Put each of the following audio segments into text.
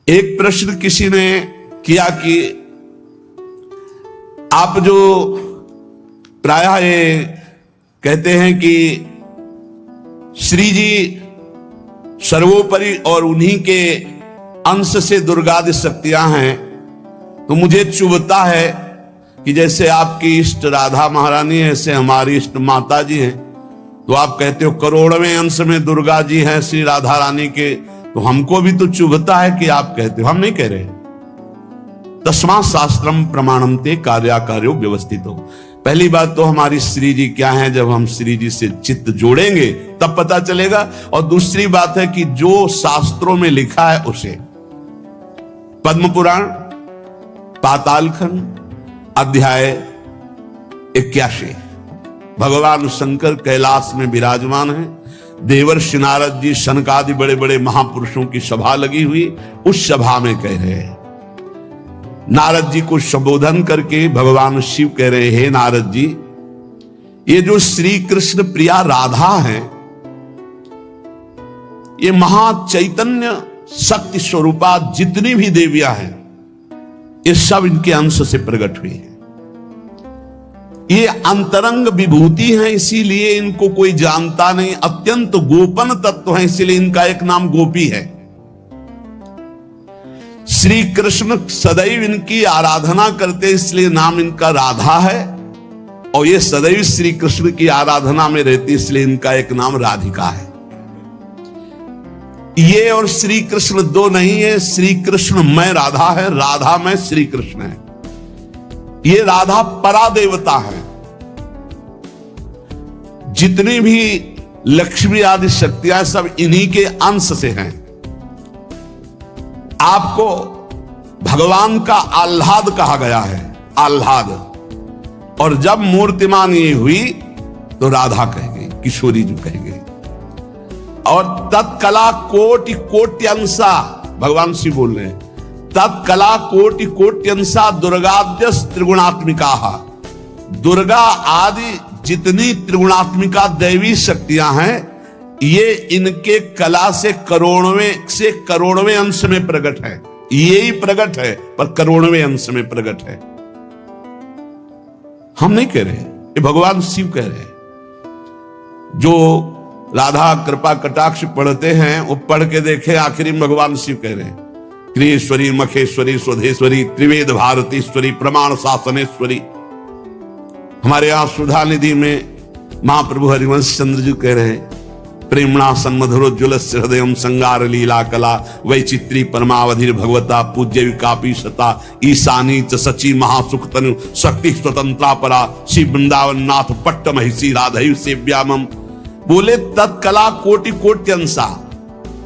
एक प्रश्न किसी ने किया कि आप जो प्रायः ये कहते हैं कि श्री जी सर्वोपरि और उन्हीं के अंश से दुर्गादि शक्तियां हैं, तो मुझे चुभता है कि जैसे आपकी इष्ट राधा महारानी है, ऐसे हमारी इष्ट माता जी हैं, तो आप कहते हो करोड़वें अंश में दुर्गा जी हैं श्री राधा रानी के, तो हमको भी तो चुभता है कि आप कहते हो। हम नहीं कह रहे। तस्मात् शास्त्रम प्रमाणम ते कार्याकार्यो व्यवस्थितो। पहली बात तो हमारी श्री जी क्या है, जब हम श्री जी से चित्त जोड़ेंगे तब पता चलेगा। और दूसरी बात है कि जो शास्त्रों में लिखा है उसे, पद्म पुराण पातालखंड अध्याय 81, भगवान शंकर कैलाश में विराजमान है, देवर्षि नारद जी शनकादि बड़े बड़े महापुरुषों की सभा लगी हुई, उस सभा में कह रहे हैं, नारद जी को संबोधन करके भगवान शिव कह रहे हैं, हे नारद जी, ये जो श्री कृष्ण प्रिया राधा है, ये महाचैतन्य शक्ति स्वरूपा जितनी भी देवियां हैं, ये सब इनके अंश से प्रकट हुई है। ये अंतरंग विभूति है, इसीलिए इनको कोई जानता नहीं, अत्यंत गोपन तत्व है, इसीलिए इनका एक नाम गोपी है। श्री कृष्ण सदैव इनकी आराधना करते, इसलिए नाम इनका राधा है, और ये सदैव श्री कृष्ण की आराधना में रहती, इसलिए इनका एक नाम राधिका है। ये और श्री कृष्ण दो नहीं है, श्री कृष्ण में राधा है, राधा में श्री कृष्ण है। ये राधा परादेवता है। जितनी भी लक्ष्मी आदि शक्तियां सब इन्हीं के अंश से हैं। आपको भगवान का आह्लाद कहा गया है, आह्लाद। और जब मूर्तिमान ये हुई तो राधा कह गई, किशोरी जी कह गई। और तत्कला कोटि कोट्यंसा, भगवान शिव बोल रहे हैं, तत्कला कोटि कोट्यंसा दुर्गाद्य त्रिगुणात्मिका। दुर्गा आदि जितनी त्रिगुणात्मिका दैवी शक्तियां हैं, ये इनके कला से करोड़वें अंश में प्रकट है। ये ही प्रकट है, पर करोड़वें अंश में प्रकट है। हम नहीं कह रहे, ये भगवान शिव कह रहे हैं। जो राधा कृपा कटाक्ष पढ़ते हैं, वो पढ़ के देखे, आखिरी में भगवान शिव कह रहे हैं, क्रियेश्वरी मखेश्वरी स्वधेश्वरी त्रिवेद भारतीश्वरी प्रमाण शासनेश्वरी। हमारे यहां सुधा निधि में महाप्रभु हरिवंश चंद्र जी कह रहे हैं, प्रेमणा सन्मधुरोज्वल हृदय संगार लीला कला वैचित्री परमावधि भगवता पूज्य विकापी सता ईशानी च सची महासुख तनु शक्ति स्वतंत्रा परा श्री वृंदावन नाथ पट्ट महिषी राधयु सेव्यामम। बोले तत्कला कोटि कोट्यंसा,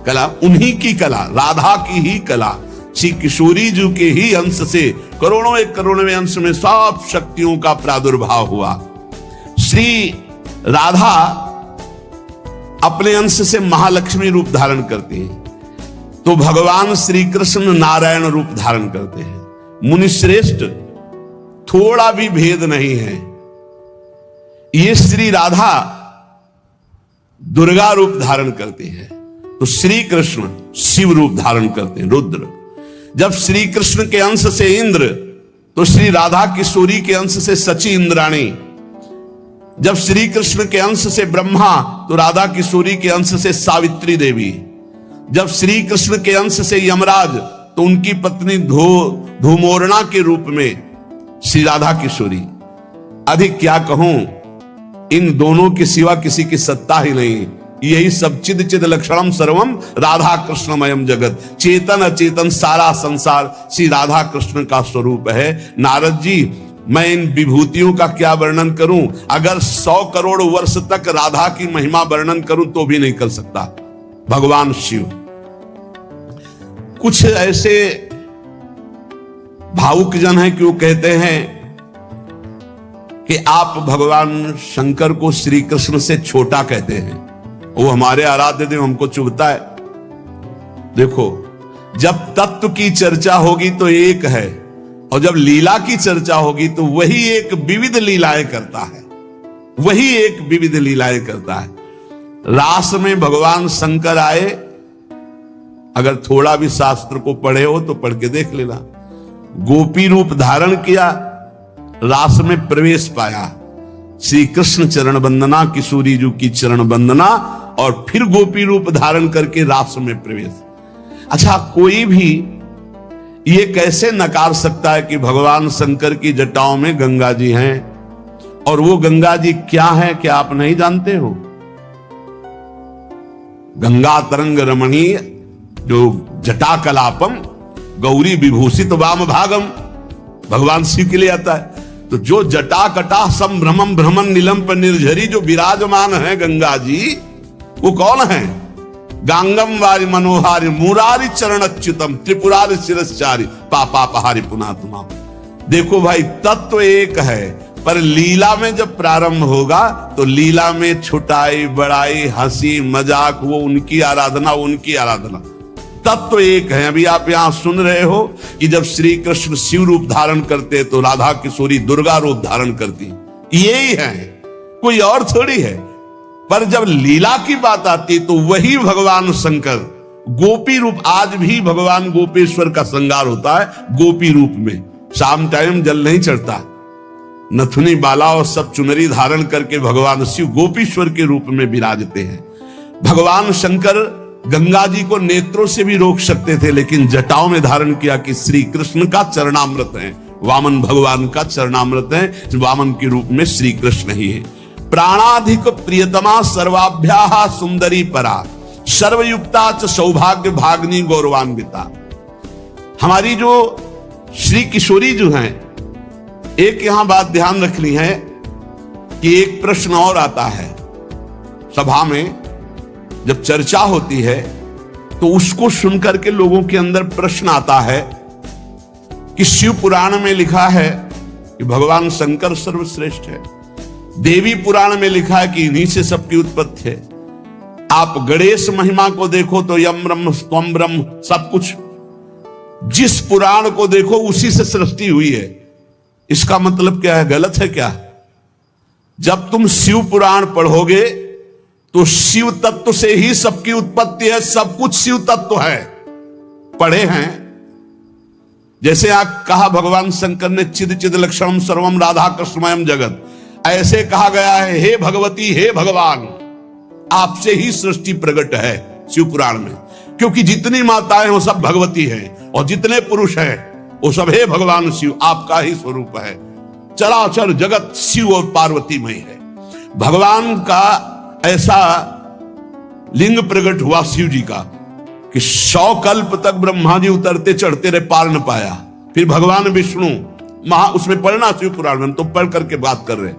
कला उन्हीं की कला, राधा की ही कला, श्री किशोरी जी के ही अंश से करोड़ों अंश में सब शक्तियों का प्रादुर्भाव हुआ। श्री राधा अपने अंश से महालक्ष्मी रूप धारण करते हैं, तो भगवान श्री कृष्ण नारायण रूप धारण करते हैं। मुनिश्रेष्ठ थोड़ा भी भेद नहीं है। ये श्री राधा दुर्गा रूप धारण करते हैं, तो श्री कृष्ण शिव रूप धारण करते हैं, रुद्र। जब श्री कृष्ण के अंश से इंद्र, तो श्री राधा किशोरी के अंश से सची इंद्राणी। जब श्री कृष्ण के अंश से ब्रह्मा, तो राधा किशोरी के अंश से सावित्री देवी। जब श्री कृष्ण के अंश से यमराज, तो उनकी पत्नी धूमोरणा के रूप में श्री राधा किशोरी। अधिक क्या कहूं, इन दोनों के सिवा किसी की सत्ता ही नहीं। यही सब चिद चिद लक्षणम सर्वम राधा कृष्णमयम जगत। चेतन अचेतन सारा संसार श्री राधा कृष्ण का स्वरूप है। नारद जी, मैं इन विभूतियों का क्या वर्णन करूं? अगर 100 करोड़ वर्ष तक राधा की महिमा वर्णन करूं तो भी नहीं कर सकता। भगवान शिव कुछ ऐसे भावुक जन हैं कि वो कहते हैं कि आप भगवान शंकर को श्री कृष्ण से छोटा कहते हैं, वो हमारे आराध्य देव, हमको चुभता है। देखो, जब तत्व की चर्चा होगी तो एक है, और जब लीला की चर्चा होगी तो वही एक विविध लीलाएं करता है, वही एक विविध लीलाएं करता है। रास में भगवान शंकर आए अगर थोड़ा भी शास्त्र को पढ़े हो तो पढ़ के देख लेना। गोपी रूप धारण किया, रास में प्रवेश पाया, श्री कृष्ण चरण वंदना, किशोरी जी की चरण वंदना, और फिर गोपी रूप धारण करके रास में प्रवेश। अच्छा, कोई भी ये कैसे नकार सकता है कि भगवान शंकर की जटाओं में गंगा जी हैं, और वो गंगा जी क्या है, क्या आप नहीं जानते हो? गंगा तरंग रमणीय जो जटा कलापम गौरी विभूषित वाम भागम, भगवान शिव के लिए आता है। तो जो जटा कटा संभ्रमम भ्रमण नीलम पर निर्झरी जो विराजमान है गंगा जी, वो कौन है? गांगम वारि मनोहारि मुरारी चरण अच्युतम त्रिपुरारि शिरश्चारी पापापहारि पुनातुमा। देखो भाई, तत्व एक है, पर लीला में जब प्रारंभ होगा तो लीला में छुटाई बड़ाई हंसी मजाक, वो उनकी आराधना, उनकी आराधना। तत्व एक है। अभी आप यहां सुन रहे हो कि जब श्री कृष्ण शिव रूप धारण करते तो राधा किशोरी दुर्गा रूप धारण करती, यही है, कोई और थोड़ी है। पर जब लीला की बात आती तो वही भगवान शंकर गोपी रूप, आज भी भगवान गोपेश्वर का श्रृंगार होता है गोपी रूप में। शाम टाइम जल नहीं चढ़ता, नथुनी बाला और सब चुनरी धारण करके भगवान शिव गोपीश्वर के रूप में विराजते हैं। भगवान शंकर गंगा जी को नेत्रों से भी रोक सकते थे, लेकिन जटाओं में धारण किया कि श्री कृष्ण का चरणामृत है, वामन भगवान का चरणामृत है, वामन के रूप में श्री कृष्ण ही है। प्राणाधिक प्रियतमा सर्वाभ्याः सुंदरी परा सर्वयुक्ता च सौभाग्य भाग्नि गौरवान्विता। हमारी जो श्री किशोरी जो हैं, एक यहां बात ध्यान रखनी है कि एक प्रश्न और आता है सभा में, जब चर्चा होती है तो उसको सुनकर के लोगों के अंदर प्रश्न आता है कि शिव पुराण में लिखा है कि भगवान शंकर सर्वश्रेष्ठ है, देवी पुराण में लिखा है कि इन्हीं से सबकी उत्पत्ति है, आप गणेश महिमा को देखो तो यम ब्रह्म स्वम ब्रह्म, सब कुछ जिस पुराण को देखो उसी से सृष्टि हुई है। इसका मतलब क्या है? गलत है क्या? जब तुम शिव पुराण पढ़ोगे तो शिव तत्व से ही सबकी उत्पत्ति है, सब कुछ शिव तत्व है। पढ़े हैं, जैसे आप कहा भगवान शंकर ने चिद चिद लक्षणम सर्वम राधा कृष्णमयम जगत, ऐसे कहा गया है हे भगवती हे भगवान, आपसे ही सृष्टि प्रकट है शिव पुराण में, क्योंकि जितनी माताएं वो सब भगवती हैं और जितने पुरुष हैं वो सब हे भगवान शिव आपका ही स्वरूप है। चराचर जगत शिव और पार्वतीमय है। भगवान का ऐसा लिंग प्रकट हुआ शिव जी का कि 100 कल्प तक ब्रह्मा जी उतरते चढ़ते रहे, पार न पाया। फिर भगवान विष्णु उसमें पढ़ना शिव पुराण में, तो पढ़ करके बात कर रहे,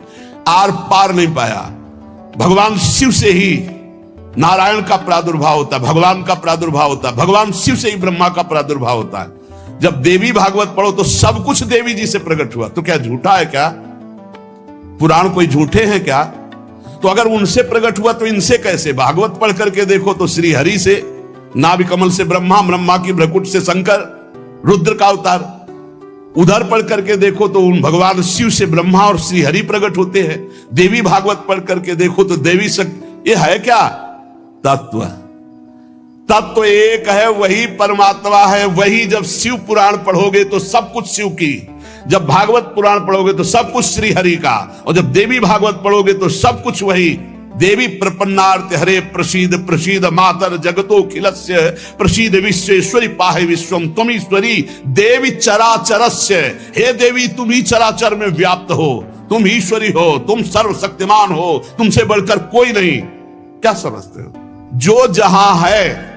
आर पार नहीं पाया। भगवान शिव से ही नारायण का प्रादुर्भाव होता है, भगवान का प्रादुर्भाव होता है, भगवान शिव से ही ब्रह्मा का प्रादुर्भाव होता है। जब देवी भागवत पढ़ो तो सब कुछ देवी जी से प्रकट हुआ, तो क्या झूठा है क्या? पुराण कोई झूठे हैं क्या? तो अगर उनसे प्रकट हुआ तो इनसे कैसे? भागवत पढ़ करके देखो तो श्री हरि से नाभि कमल से ब्रह्मा, ब्रह्मा की भ्रकुट से शंकर, रुद्र का अवतार। उधर पढ़ करके देखो तो उन भगवान शिव से ब्रह्मा और श्री हरि प्रकट होते हैं। देवी भागवत पढ़ करके देखो तो देवी शक्ति। ये है क्या? तत्व। तत्व एक है, वही परमात्मा है, वही। जब शिव पुराण पढ़ोगे तो सब कुछ शिव की, जब भागवत पुराण पढ़ोगे तो सब कुछ श्री हरि का, और जब देवी भागवत पढ़ोगे तो सब कुछ वही। देवी प्रपन्नार्थ हरे प्रसीद प्रसीद मातर जगतो खिलस्य प्रसीद विश्वेश्वरी पाहे विश्वम त्वमीश्वरी देवी चराचरस्य। हे देवी, तुम ही चराचर में व्याप्त हो, तुम ईश्वरी हो, तुम सर्वशक्तिमान हो, तुमसे बढ़कर कोई नहीं। क्या समझते हो? जो जहां है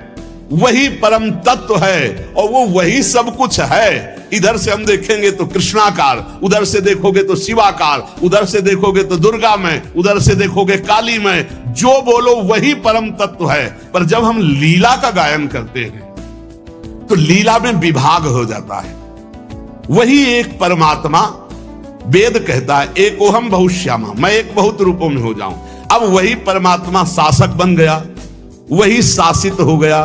वही परम तत्व है और वो वही सब कुछ है। इधर से हम देखेंगे तो कृष्णाकार, उधर से देखोगे तो शिवाकार, उधर से देखोगे तो दुर्गा में, उधर से देखोगे काली में। जो बोलो वही परम तत्व है। पर जब हम लीला का गायन करते हैं तो लीला में विभाग हो जाता है। वही एक परमात्मा, वेद कहता है एकोहम बहुश्यामा, मैं एक बहुत रूपों में हो जाऊं। अब वही परमात्मा शासक बन गया, वही शासित हो गया,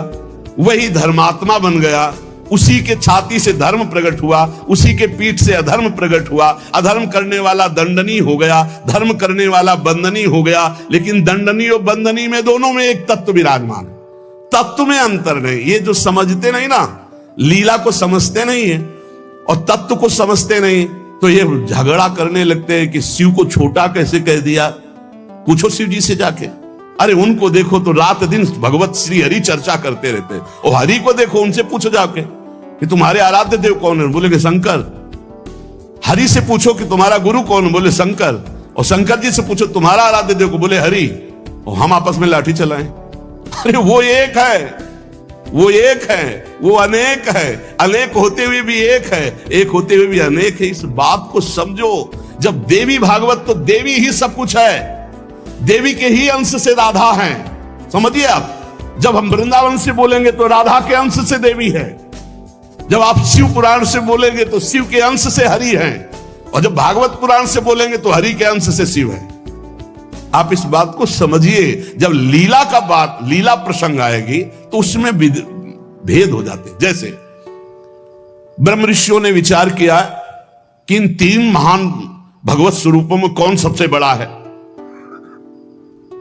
वही धर्मात्मा बन गया। उसी के छाती से धर्म प्रकट हुआ, उसी के पीठ से अधर्म प्रकट हुआ। अधर्म करने वाला दंडनीय हो गया, धर्म करने वाला बंदनीय हो गया। लेकिन दंडनीय और बंदनीय में, दोनों में एक तत्व विराजमान है। तत्व में अंतर नहीं। ये जो समझते नहीं ना, लीला को समझते नहीं है और तत्व को समझते नहीं, तो ये झगड़ा करने लगते हैं कि शिव को छोटा कैसे कह दिया। पूछो शिव जी से जाके, अरे उनको देखो तो रात दिन भगवत श्री हरि चर्चा करते रहते हैं, और हरि को देखो, उनसे पूछो जाके कि तुम्हारे आराध्य देव कौन है, बोलेंगे शंकर। हरि से पूछो कि तुम्हारा गुरु कौन है, बोले शंकर। और शंकर जी से पूछो तुम्हारा आराध्य देव को, बोले हरि। और हम आपस में लाठी चलाएं। अरे वो एक है, वो एक है, वो अनेक है। अनेक होते हुए भी एक है, एक होते हुए भी अनेक है। इस बात को समझो। जब देवी भागवत, तो देवी ही सब कुछ है, देवी के ही अंश से राधा है, समझिए आप। जब हम वृंदावन से बोलेंगे तो राधा के अंश से देवी है, जब आप शिव पुराण से बोलेंगे तो शिव के अंश से हरि है, और जब भागवत पुराण से बोलेंगे तो हरि के अंश से शिव है। आप इस बात को समझिए। जब लीला का बात, लीला प्रसंग आएगी तो उसमें भेद हो जाते। जैसे ब्रह्म ऋषियों ने विचार किया कि इन तीन महान भगवत स्वरूपों में कौन सबसे बड़ा है।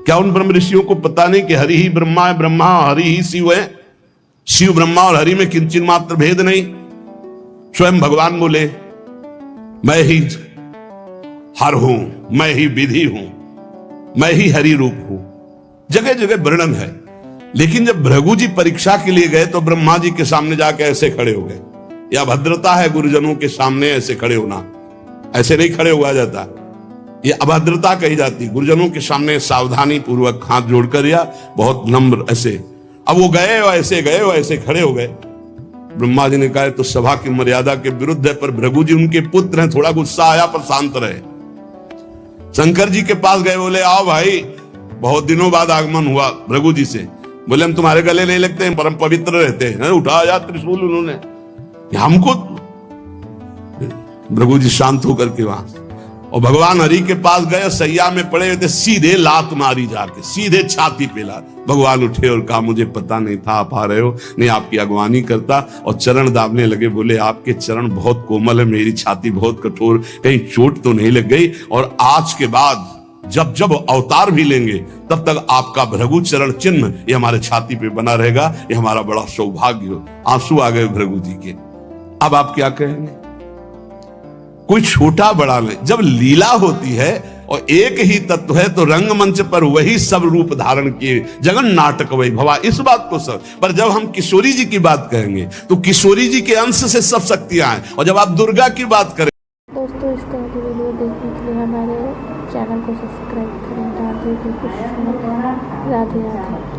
क्या उन ब्रह्म ऋषियों को पता नहीं कि हरि ही ब्रह्मा है, ब्रह्मा हरि ही शिव है। शिव ब्रह्मा और हरि में किंचित मात्र भेद नहीं। स्वयं भगवान बोले मैं ही हर हूं, मैं ही विधि हूं, मैं ही हरि रूप हूं। जगह जगह वर्णन है। लेकिन जब भृगु जी परीक्षा के लिए गए तो ब्रह्मा जी के सामने जाके ऐसे खड़े हो गए। यह भद्रता है गुरुजनों के सामने ऐसे खड़े होना, ऐसे नहीं खड़े हुआ जाता, ये अभद्रता कही जाती। गुरुजनों के सामने सावधानी पूर्वक हाथ जोड़कर या बहुत नम्र ऐसे। अब वो गए और ऐसे खड़े हो गए। ब्रह्मा जी ने कहा तो सभा की मर्यादा के विरुद्ध है, पर भृगु जी उनके पुत्र हैं, थोड़ा गुस्सा आया पर शांत रहे। शंकर जी के पास गए, बोले आओ भाई, बहुत दिनों बाद आगमन हुआ भृगु जी से। बोले हम तुम्हारे गले नहीं लगते हैं, परम पवित्र रहते हैं। उठाया त्रिशूल उन्होंने हमको। भृगु जी शांत होकर के वहां, और भगवान हरि के पास गए, सैया में पड़े हुए थे, सीधे लात मारी जाके, सीधे छाती पे लात। भगवान उठे और कहा मुझे पता नहीं था आप आ रहे हो, नहीं आपकी अगवानी करता। और चरण दाबने लगे, बोले आपके चरण बहुत कोमल है, मेरी छाती बहुत कठोर, कहीं चोट तो नहीं लग गई। और आज के बाद जब जब अवतार भी लेंगे तब तक आपका भृगु चरण चिन्ह ये हमारे छाती पे बना रहेगा, ये हमारा बड़ा सौभाग्य हो। आंसू आ गए भृगु जी के। अब आप क्या कहेंगे? कोई छोटा बड़ा नहीं। जब लीला होती है और एक ही तत्व है तो रंगमंच पर वही सब रूप धारण किए, जगन नाटक वही भवा, इस बात को सब। पर जब हम किशोरी जी की बात कहेंगे तो किशोरी जी के अंश से सब शक्तियां हैं, और जब आप दुर्गा की बात करें। दोस्तों, इस तरह की वीडियो देखने के लिए हमारे चैनल को सब्सक्राइब करें। राधे राधे।